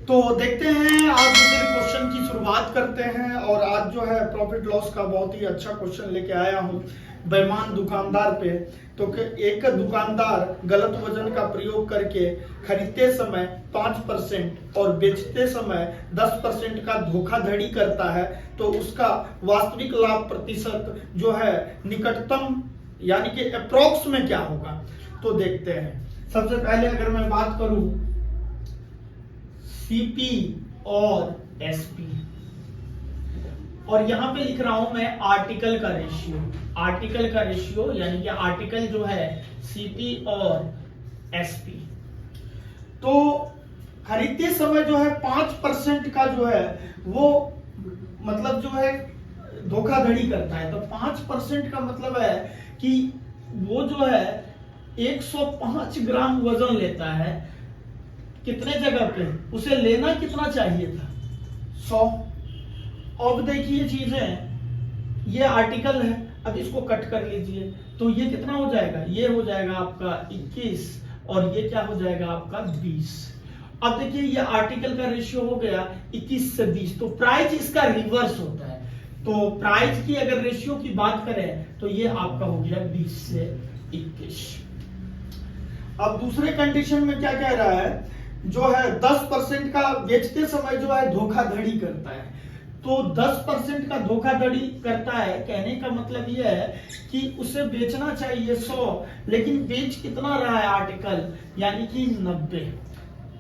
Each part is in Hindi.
तो देखते हैं आज दूसरे क्वेश्चन की शुरुआत करते हैं। और आज जो है प्रॉफिट लॉस का बहुत ही अच्छा क्वेश्चन लेके आया हूँ बेईमान दुकानदार पे। तो एक दुकानदार गलत वजन का प्रयोग करके खरीदते समय 5% और बेचते समय 10% का धोखाधड़ी करता है, तो उसका वास्तविक लाभ प्रतिशत जो है निकटतम यानी कि अप्रोक्स में क्या होगा। तो देखते हैं। सबसे पहले अगर मैं बात करूं सीपी और एसपी, और यहां पे लिख रहा हूं मैं आर्टिकल का रेशियो यानी कि आर्टिकल जो है सीपी और एसपी। तो खरीदते समय जो है 5% का जो है वो मतलब जो है धोखाधड़ी करता है। तो 5% का मतलब है कि वो जो है 105 ग्राम वजन लेता है। कितने जगह पे उसे लेना कितना चाहिए था? 100। अब देखिए चीजें, ये आर्टिकल है, अब इसको कट कर लीजिए तो ये कितना हो जाएगा? ये हो जाएगा आपका 21 और ये क्या हो जाएगा आपका 20। अब देखिए ये आर्टिकल का रेशियो हो गया 21 से 20, तो प्राइस इसका रिवर्स होता है। तो प्राइस की अगर रेशियो की बात करें तो ये आपका हो गया 20 से 21। अब दूसरे कंडीशन में क्या कह रहा है, जो है 10% का बेचते समय जो है धोखाधड़ी करता है। तो 10% का धोखाधड़ी करता है, कहने का मतलब यह है कि उसे बेचना चाहिए 100, लेकिन बेच कितना रहा है आर्टिकल यानी कि 90।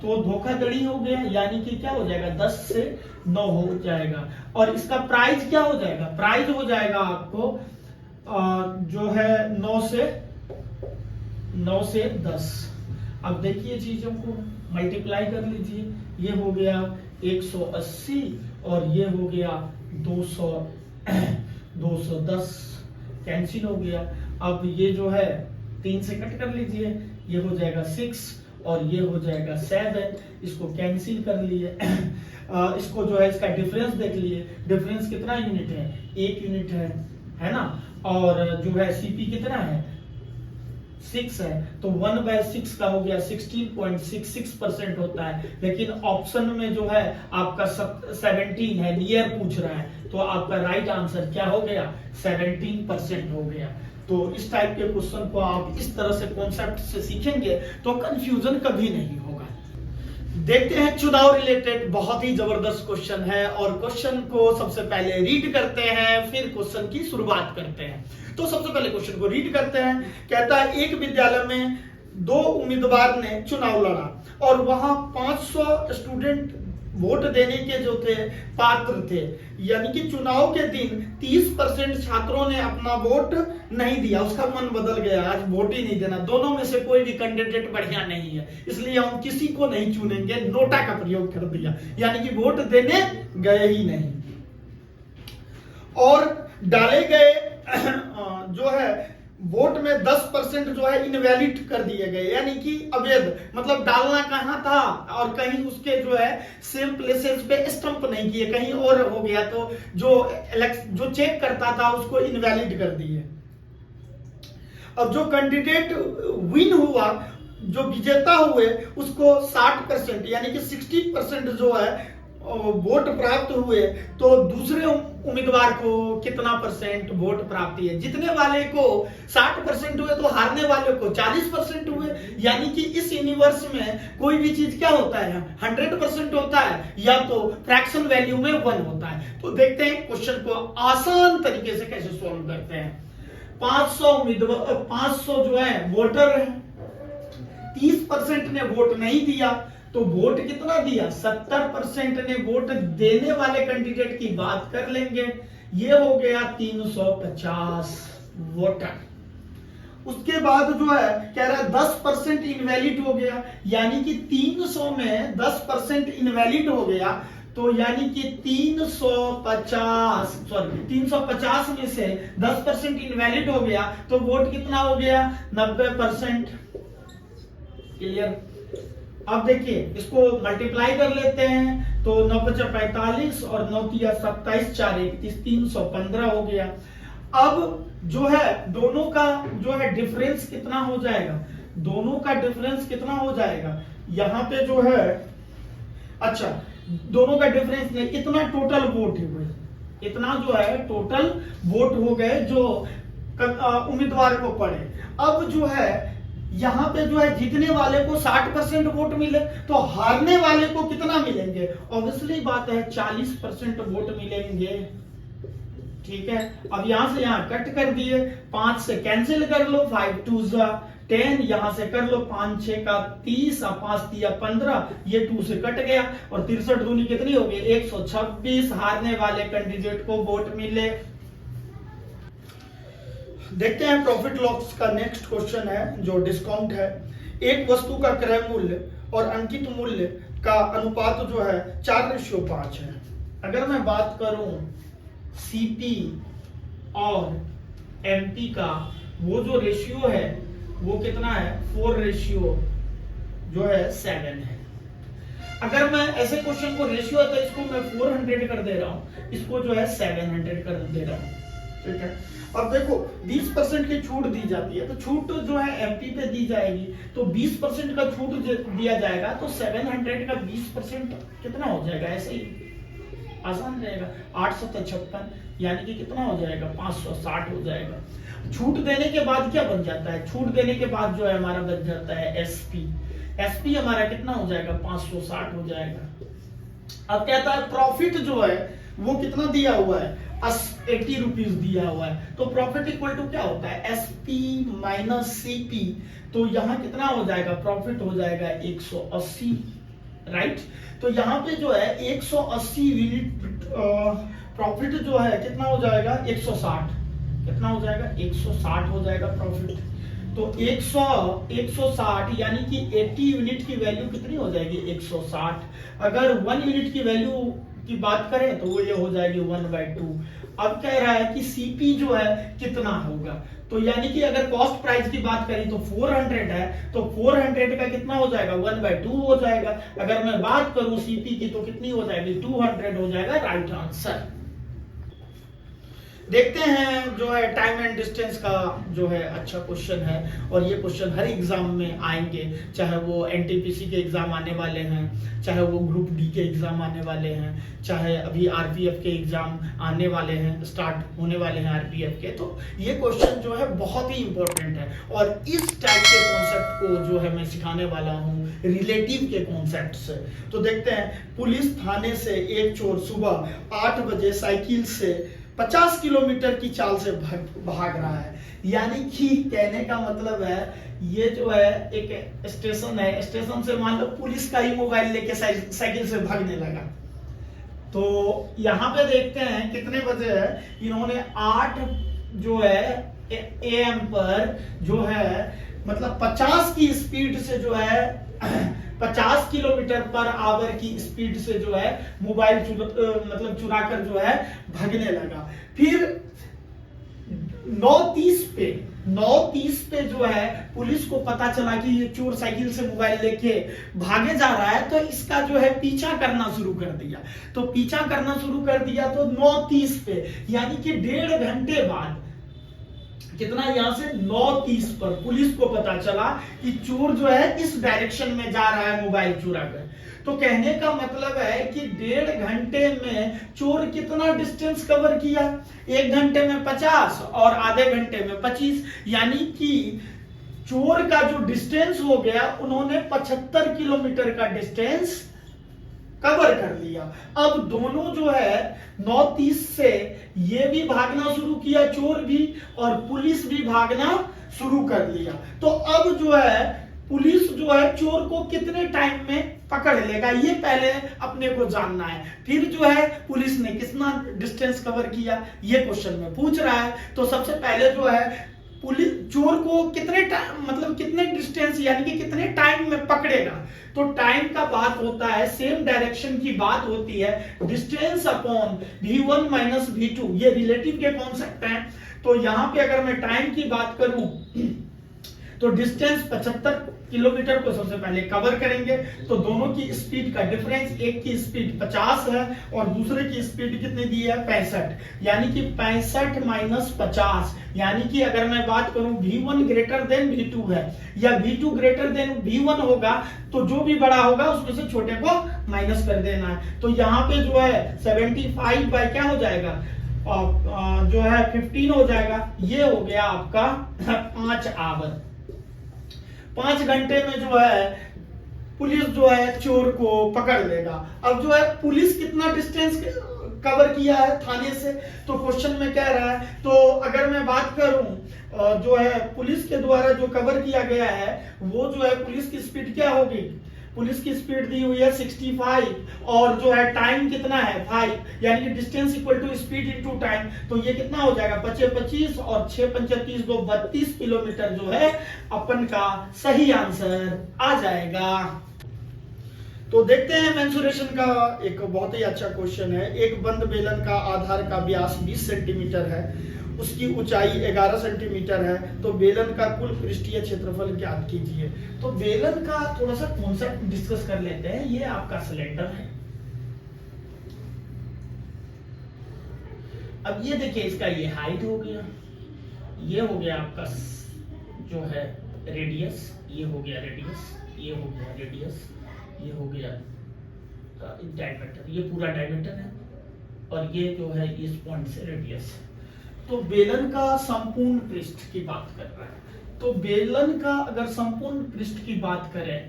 तो धोखाधड़ी हो गया, यानी कि क्या हो जाएगा 10 से 9 हो जाएगा। और इसका प्राइस क्या हो जाएगा? प्राइस हो जाएगा आपको जो है 9 से 10। अब देखिए चीजों को मल्टीप्लाई कर लीजिए, ये हो गया 180 और ये हो गया 210 कैंसिल हो गया। अब ये जो है 3 से कट कर लीजिए, ये हो जाएगा 6 और ये हो जाएगा 7, इसको कैंसिल कर लिए। इसको जो है इसका डिफरेंस देख लिए, डिफरेंस कितना यूनिट है? 1 यूनिट है ना। और जो है सीपी कितना है? 6 है, तो 1/6 का हो गया 16.66% होता है। लेकिन ऑप्शन में जो है आपका 17 है, नियर पूछ रहा है, तो आपका राइट आंसर क्या हो गया? 17% हो गया। तो इस टाइप के क्वेश्चन को आप इस तरह से कॉन्सेप्ट से सीखेंगे तो कंफ्यूजन कभी नहीं होगा। देखते हैं चुनाव रिलेटेड बहुत ही जबरदस्त क्वेश्चन है, और क्वेश्चन को सबसे पहले रीड करते हैं, फिर क्वेश्चन की शुरुआत करते हैं। तो सबसे पहले क्वेश्चन को रीड करते हैं। कहता है एक विद्यालय में 2 उम्मीदवार ने चुनाव लड़ा और वहां 500 स्टूडेंट वोट देने के जो थे पात्र थे, यानी कि चुनाव के दिन 30% छात्रों ने अपना वोट नहीं दिया, उसका मन बदल गया, आज वोट ही नहीं देना। दोनों में से कोई भी कैंडिडेट बढ़िया नहीं है, इसलिए हम किसी को नहीं चुनेंगे, नोटा का प्रयोग कर दिया, यानी कि वोट देने गए ही नहीं। और डाले गए जो है वोट में 10% जो है इनवैलिड कर दिए गए, यानी कि अवैध। मतलब डालना कहां था और कहीं उसके जो है सेम प्लेसेस पे स्टंप नहीं किए, कहीं और हो गया, तो जो चेक करता था उसको इनवैलिड कर दिए। अब जो कैंडिडेट विन हुआ, जो विजेता हुए, उसको 60% यानी कि 60% जो है वोट प्राप्त हुए, तो दूसरे उम्मीदवार को कितना परसेंट वोट प्राप्त है? जीतने वाले को 60% हुए तो हारने वाले को 40% हुए। यानी कि इस यूनिवर्स में कोई भी चीज क्या होता है? 100% होता है, या तो फ्रैक्शन वैल्यू में 1 होता है। तो देखते हैं क्वेश्चन को आसान तरीके से कैसे सॉल्व करते हैं। 500 उम्मीदवार, 500 जो है वोटर है, 30% ने वोट नहीं दिया, तो वोट कितना दिया? 70% ने वोट देने वाले कैंडिडेट की बात कर लेंगे, ये हो गया 350 वोटर। उसके बाद जो है कह रहा है 10% इनवैलिड हो गया, यानी कि 300 में 10% इनवैलिड हो गया, तो यानी कि 350 में से 10% इनवैलिड हो गया, तो वोट कितना हो गया? 90%। क्लियर? अब देखिए इसको मल्टीप्लाई कर लेते हैं, तो 9 × 5 = 45 और 9 × 27 = 4 = 31, 315 हो गया। अब जो है दोनों का जो है डिफरेंस कितना हो जाएगा? दोनों का डिफरेंस कितना हो जाएगा? यहाँ पे जो है अच्छा, दोनों का डिफरेंस नहीं, इतना टोटल वोट हुए, इतना जो है टोटल वोट हो गए जो उम्मीदवार को पड़े। अब जो है यहाँ पे जो है जीतने वाले को 60% वोट मिले, तो हारने वाले को कितना मिलेंगे? ऑब्वियसली बात है 40% वोट मिलेंगे। ठीक है, अब यहां से यहां कट कर दिए, 5 से कैंसिल कर लो, 5 2 10, यहां से कर लो 5 6 का 30, 5 3 15, ये 2 से कट गया, और 63 दूनी कितनी होगी? 126 हारने वाले कैंडिडेट को वोट मिले। देखते हैं प्रॉफिट लॉस का नेक्स्ट क्वेश्चन है जो डिस्काउंट है। एक वस्तु का क्रय मूल्य और अंकित मूल्य का अनुपात जो है 4:5 है। अगर मैं बात करूं सीपी और एमपी का, वो जो रेशियो है वो कितना है? 4:7 है। अगर मैं ऐसे क्वेश्चन को रेशियो है तो इसको मैं 400 कर दे रहा हूं, इसको जो है 700 कर दे रहा हूं। ठीक है, अब देखो 20% की छूट दी जाती है, तो छूट जो है एमपी पे दी जाएगी, तो 20% का छूट दिया जाएगा, तो 700 का 20% कितना हो जाएगा? ऐसे ही आसान रहेगा, 856, यानी कि कितना हो जाएगा? 560 हो जाएगा। छूट देने के बाद क्या बन जाता है? छूट देने के बाद जो है हमारा बन जाता है एसपी। एसपी हमारा कितना हो जाएगा? 560 हो जाएगा। अब कहता है प्रॉफिट जो है वो कितना दिया हुआ है? 80 रुपीज दिया हुआ है, तो प्रॉफिट इक्वल टू क्या होता है? एसपी माइनस सीपी, तो यहां कितना हो जाएगा? प्रॉफिट हो जाएगा 180, राइट। तो यहाँ पे जो है 180 यूनिट प्रॉफिट जो है कितना हो जाएगा? 160, कितना हो जाएगा? 160 हो जाएगा प्रॉफिट। तो 160 यानी कि 80 यूनिट की वैल्यू कितनी हो जाएगी? 160। अगर 1 यूनिट की वैल्यू की बात करें तो वो ये हो जाएगी 1/2। अब कह रहा है कि सीपी जो है कितना होगा, तो यानी कि अगर कॉस्ट प्राइस की बात करें तो 400 है, तो 400 का कितना हो जाएगा? 1/2 हो जाएगा। अगर मैं बात करूं सीपी की तो कितनी हो जाएगी? 200 हो जाएगा, राइट आंसर। देखते हैं जो है टाइम एंड डिस्टेंस का जो है अच्छा क्वेश्चन है, और ये क्वेश्चन हर एग्जाम में आएंगे, चाहे वो एनटीपीसी के एग्जाम आने वाले हैं, चाहे वो ग्रुप डी के एग्जाम आने वाले हैं, चाहे अभी आरपीएफ के एग्जाम आने वाले हैं, स्टार्ट होने वाले हैं आरपीएफ के। तो ये क्वेश्चन जो है बहुत ही इंपॉर्टेंट है, और इस टाइप के कॉन्सेप्ट को जो है मैं सिखाने वाला हूँ रिलेटिव के कॉन्सेप्ट से। तो देखते हैं, पुलिस थाने से एक चोर सुबह 8 बजे साइकिल से 50 किलोमीटर की चाल से भाग रहा है। यानी कि कहने का मतलब है, ये जो है एक स्टेशन है, स्टेशन से मान लो पुलिस का ही मोबाइल लेके साइकिल से भागने लगा। तो यहाँ पे देखते हैं कितने बजे है, इन्होंने 8 जो है एएम पर जो है मतलब 50 की स्पीड से जो है 50 किलोमीटर पर आवर की स्पीड से जो है मोबाइल मतलब चुरा कर जो है भागने लगा। फिर 9:30 पे जो है पुलिस को पता चला कि ये चोर साइकिल से मोबाइल लेके भागे जा रहा है, तो इसका जो है पीछा करना शुरू कर दिया। तो पीछा करना शुरू कर दिया तो 9:30 पे, यानी कि 1.5 घंटे बाद, कितना यहां से 9:30 पर पुलिस को पता चला कि चोर जो है इस डायरेक्शन में जा रहा है मोबाइल चुरा कर। तो कहने का मतलब है कि 1.5 घंटे में चोर कितना डिस्टेंस कवर किया? 1 घंटे में 50 और आधे घंटे में 25, यानी कि चोर का जो डिस्टेंस हो गया, उन्होंने 75 किलोमीटर का डिस्टेंस कवर कर लिया। अब दोनों जो है 9:30 से ये भी भागना शुरू किया, चोर भी, और पुलिस भी भागना शुरू कर लिया। तो अब जो है पुलिस जो है चोर को कितने टाइम में पकड़ लेगा, ये पहले अपने को जानना है। फिर जो है पुलिस ने कितना डिस्टेंस कवर किया, ये क्वेश्चन में पूछ रहा है। तो सबसे पहले जो है पुलिस चोर को कितने टाइम मतलब कितने डिस्टेंस यानी कि कितने टाइम में पकड़ेगा। तो टाइम का बात होता है, सेम डायरेक्शन की बात होती है, distance upon v1 minus v2, ये रिलेटिव के कॉन्सेप्ट हैं। तो यहां पे अगर मैं टाइम की बात करूं तो डिस्टेंस 75 किलोमीटर को सबसे पहले कवर करेंगे। तो दोनों की स्पीड का डिफरेंस, एक की स्पीड 50 है और दूसरे की स्पीड कितनी दी है 65, यानी कि 65 माइनस 50, यानी कि अगर मैं बात करूं V1 ग्रेटर देन V2 है या V2 ग्रेटर देन V1 होगा, तो जो भी बड़ा होगा उसमें से छोटे को माइनस कर देना है। तो यहाँ पे जो है 75 बाय क्या हो जाएगा, जो है 15 हो जाएगा। ये हो गया आपका 5 आवर। 5 घंटे में जो है पुलिस जो है चोर को पकड़ लेगा। अब जो है पुलिस कितना डिस्टेंस कवर किया है थाने से, तो क्वेश्चन में कह रहा है। तो अगर मैं बात करूं जो है पुलिस के द्वारा जो कवर किया गया है, वो जो है पुलिस की स्पीड क्या होगी, पुलिस की स्पीड दी हुई है 65 और जो है टाइम कितना है 5, यानी कि distance equal to speed into time. तो ये कितना हो जाएगा 25 और 6 पंचे 30, 2 32 किलोमीटर जो है अपन का सही आंसर आ जाएगा। तो देखते हैं मेंसुरेशन का एक बहुत ही अच्छा क्वेश्चन है। एक बंद बेलन का आधार का व्यास 20 सेंटीमीटर है, उसकी ऊंचाई 11 सेंटीमीटर है, तो बेलन का कुल पृष्ठीय क्षेत्रफल ज्ञात कीजिए। तो बेलन का थोड़ा सा कॉन्सेप्ट डिस्कस कर लेते हैं। ये आपका सिलेंडर है। अब ये देखिए, इसका ये हाइट हो गया, ये हो गया आपका जो है रेडियस, ये हो गया रेडियस, ये हो गया रेडियस, ये हो गया डायमीटर, ये पूरा डायमीटर है और ये जो है इस पॉइंट से रेडियस। तो बेलन का संपूर्ण पृष्ठ की बात कर रहा है। तो बेलन का अगर संपूर्ण पृष्ठ की बात करें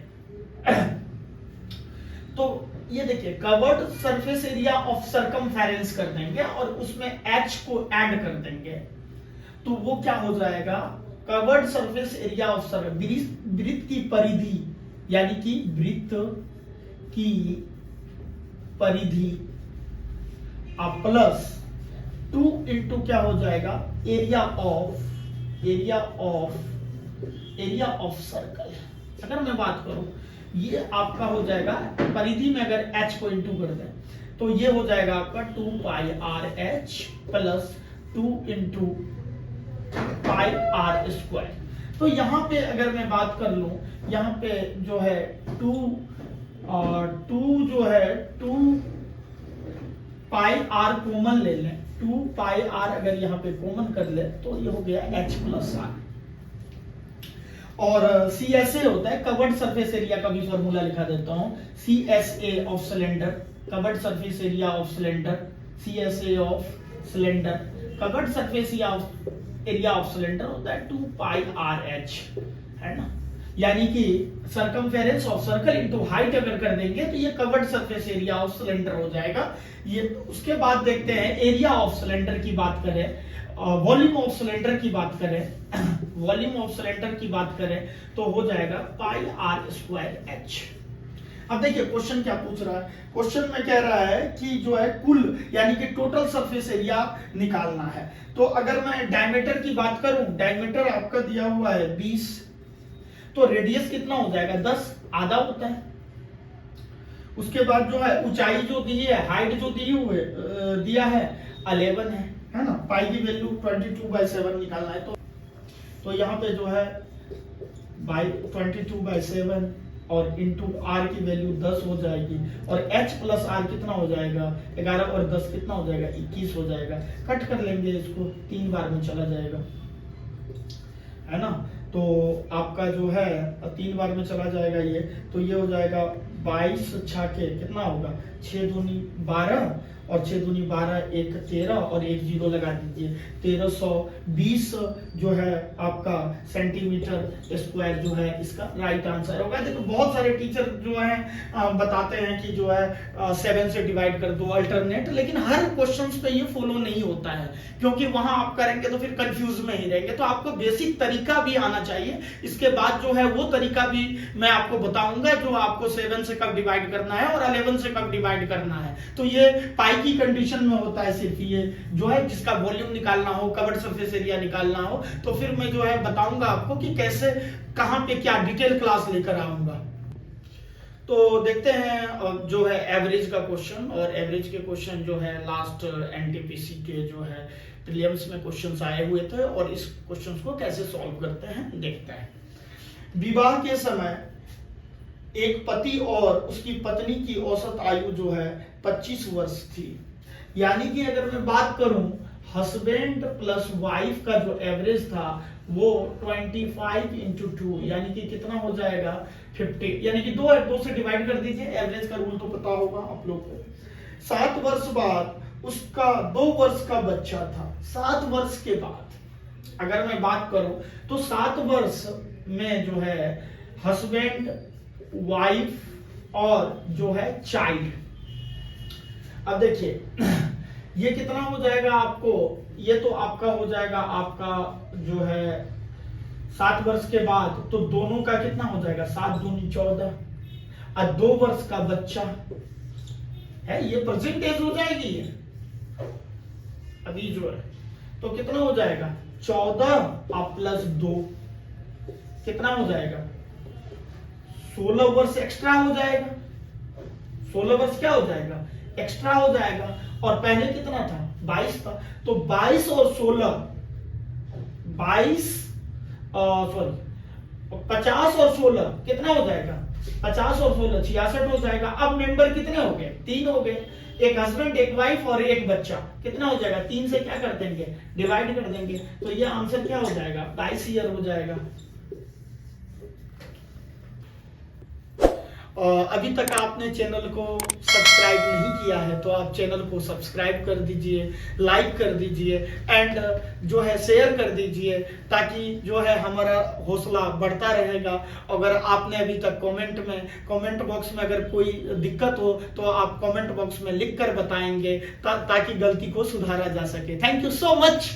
तो ये देखिए curved surface area of circumference कर देंगे और उसमें h को ऐड कर देंगे, तो वो क्या हो जाएगा, कवर्ड सरफेस एरिया ऑफ वृत्त की परिधि, यानी कि वृत्त की परिधि प्लस 2 इंटू क्या हो जाएगा एरिया ऑफ सर्कल। अगर मैं बात करूं, ये आपका हो जाएगा परिधि में अगर h को इंटू कर दें तो ये हो जाएगा आपका 2 pi R H plus 2 into pi R square. तो यहाँ पे अगर मैं बात कर लूं, यहाँ पे जो है 2 जो है 2 पाई आर कॉमन ले लें, 2 पाई आर अगर यहाँ पे कॉमन कर ले तो ये हो गया h प्लस आर। और CSA होता है कवर्ड सरफेस एरिया का भी फॉर्मूला लिखा देता हूं, CSA of cylinder, curved surface area of cylinder, CSA of cylinder, curved surface area of cylinder होता है 2 पाई आर एच, है ना, यानी कि circumference of circle into height अगर कर देंगे तो ये curved surface area of cylinder हो जाएगा ये। उसके बाद देखते हैं एरिया ऑफ सिलेंडर की बात करें, वॉल्यूम ऑफ सिलेंडर की बात करें, वॉल्यूम ऑफ सिलेंडर की बात करें तो हो जाएगा पाई आर स्क्वायर एच। अब देखिए क्वेश्चन क्या पूछ रहा है, क्वेश्चन में कह रहा है कि जो है कुल यानी कि टोटल सरफेस एरिया निकालना है। तो अगर मैं डायमीटर की बात करूं, डायमीटर आपका दिया हुआ है 20, तो रेडियस कितना हो जाएगा 10, आधा होता है। उसके बाद जो है ऊंचाई जो दी है, हाइट जो दिया है 11 है ना, पाई की वैल्यू 22/7 निकालना है। तो यहाँ पे जो है बाई 22/7 और इंटू आर की वैल्यू 10 हो जाएगी और h प्लस आर कितना हो जाएगा 11 और 10 कितना हो जाएगा 21 हो जाएगा। कट कर लेंगे इसको, 3 बार में चला जाएगा, है ना। तो आपका जो है 3 बार में चला जाएगा ये, तो ये हो जाएगा 22 छाके कितना होगा 6 दूनी 12 और 6 दूनी 12, 1 13 और 1 0 लगा दीजिए, 1320 जो है आपका सेंटीमीटर स्क्वायर जो है इसका राइट आंसर होगा। देखो बहुत सारे टीचर जो है बताते हैं कि जो है 7 से डिवाइड कर दो अल्टरनेट, लेकिन हर क्वेश्चंस पे ये फॉलो नहीं होता है, क्योंकि वहां आप करेंगे तो फिर कंफ्यूज में ही रहेंगे। तो आपको बेसिक तरीका भी आना चाहिए, इसके बाद जो है वो तरीका भी मैं आपको बताऊंगा जो आपको 7 से कब डिवाइड करना है और 11 से कब डिवाइड करना है। तो ये पाई की कंडीशन में होता है सिर्फ ये जो है जिसका वॉल्यूम निकालना हो, कवर्ड सरफेस एरिया निकालना हो, तो फिर मैं जो है बताऊंगा आपको कि कैसे कहां पे क्या डिटेल क्लास लेकर आऊंगा। तो देखते हैं जो है एवरेज का क्वेश्चन, और एवरेज के क्वेश्चन जो है लास्ट एनटीपीसी के जो है प्रीलिम्स में क्वेश्चंस आए हुए थे और इस क्वेश्चंस को कैसे सॉल्व करते हैं देखते हैं। विवाह के समय एक पति और उसकी पत्नी की औसत आयु जो है 25 वर्ष थी। यानी कि अगर मैं बात करूं हस्बैंड प्लस वाइफ का जो एवरेज था वो 25 इंटू 2 यानी कि कितना हो जाएगा 50, यानी कि दो से डिवाइड कर दीजिए, एवरेज का रूल तो पता होगा आप लोग को। 7 वर्ष बाद उसका 2 वर्ष का बच्चा था। 7 वर्ष के बाद अगर मैं बात करूं तो 7 वर्ष में जो है हस्बैंड, वाइफ और जो है चाइल्ड। अब देखिए ये कितना हो जाएगा आपको, ये तो आपका हो जाएगा आपका जो है 7 वर्ष के बाद, तो दोनों का कितना हो जाएगा 7 दूनी 14 और 2 वर्ष का बच्चा है, ये परसेंटेज हो जाएगी ये अभी जो है, तो कितना हो जाएगा 14 और प्लस 2 कितना हो जाएगा 16 वर्ष एक्स्ट्रा हो जाएगा। 16 वर्ष क्या हो जाएगा एक्स्ट्रा हो जाएगा, और पहले कितना था 22 था, तो 22 और 16 50 और 16 कितना हो जाएगा 50 और 16 66 हो जाएगा। अब मेंबर कितने हो गए 3 हो गए, एक हस्बैंड, एक वाइफ और एक बच्चा, कितना हो जाएगा 3 से क्या कर देंगे डिवाइड कर देंगे, तो ये आंसर क्या हो जाएगा 22 ईयर हो जाएगा। अभी तक आपने चैनल को सब्सक्राइब नहीं किया है तो आप चैनल को सब्सक्राइब कर दीजिए, लाइक कर दीजिए एंड जो है शेयर कर दीजिए, ताकि जो है हमारा हौसला बढ़ता रहेगा। अगर आपने अभी तक कमेंट बॉक्स में अगर कोई दिक्कत हो तो आप कमेंट बॉक्स में लिख कर बताएंगे ताकि गलती को सुधारा जा सके। Thank you so much.